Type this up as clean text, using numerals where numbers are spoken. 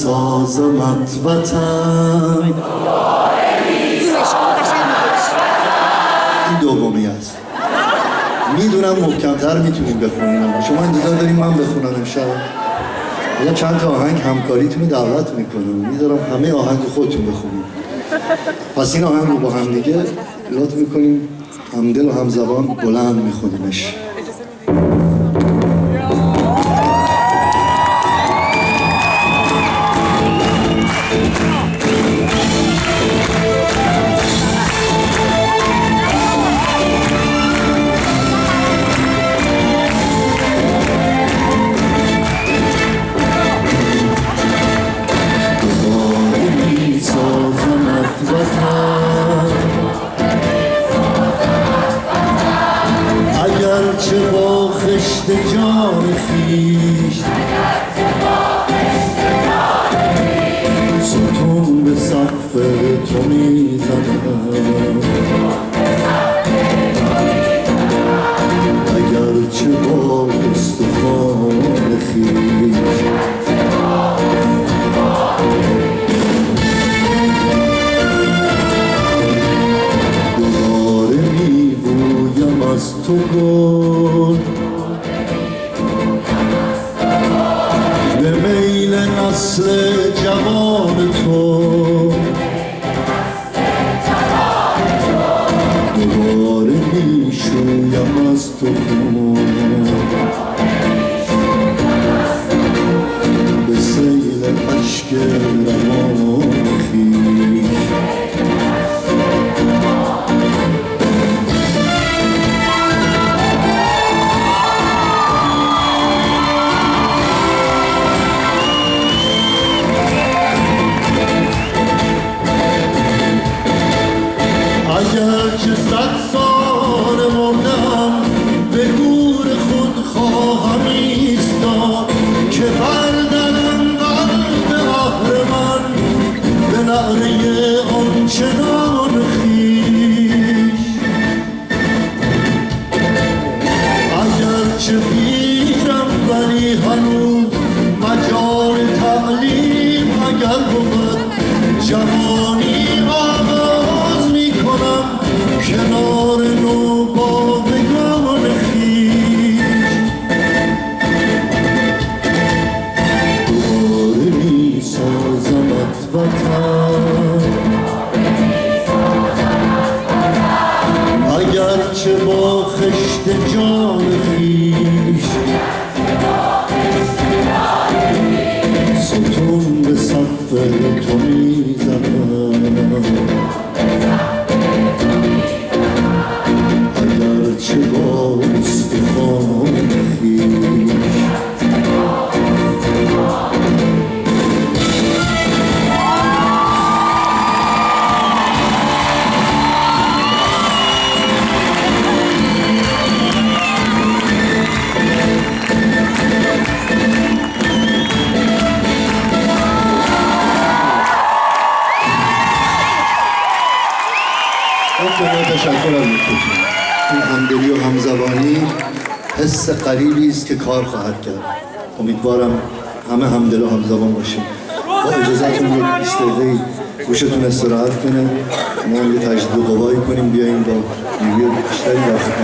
سازمت وطن. این دومی است. میدونم محکمتر میتونیم بخونیم، شما انتظار داریم من بخونم امشب؟ یا چند تا آهنگ همکاریتون رو دعوت میکنم، میذارم همه آهنگ خودتون بخونیم. پس این آهنگ رو با هم دیگه لطف میکنیم همدل و همزبان بلند میخونیمش. اگرچه با خشت جان خویش ستون به سقف تو میزنم، اگرچه با استخوان خویش از تو گل به میل نسل جوان تو، دوباره میشویم از تو خون به سیل اشک روان خویش. اگرچه 100 سال مردم به گور خود خواهم ایستاد که بردارم قلب اهرمن به نعره آنچنان خویش. اگرچه پیرم ولی هنوز مجال تعلیم اگر بود، جوانی آغاز میکنم کنار نوباوگان خویش. دوباره میسازمت وطن، اگرچه با خشت جان خویش ستون به سقف تو میزنم، اگرچه با استخوان خویش. تشکر از این همدلی و همزبانی حس قریبی است که کار خواهد کرد. امیدوارم همه همدل و همزبان باشیم. با اجازهتون یک 20 دقیقه گوشتون استراحت کنه، ما هم یه تجدید قوایی کنیم، بیاییم با نیروی بیشتری در خدمت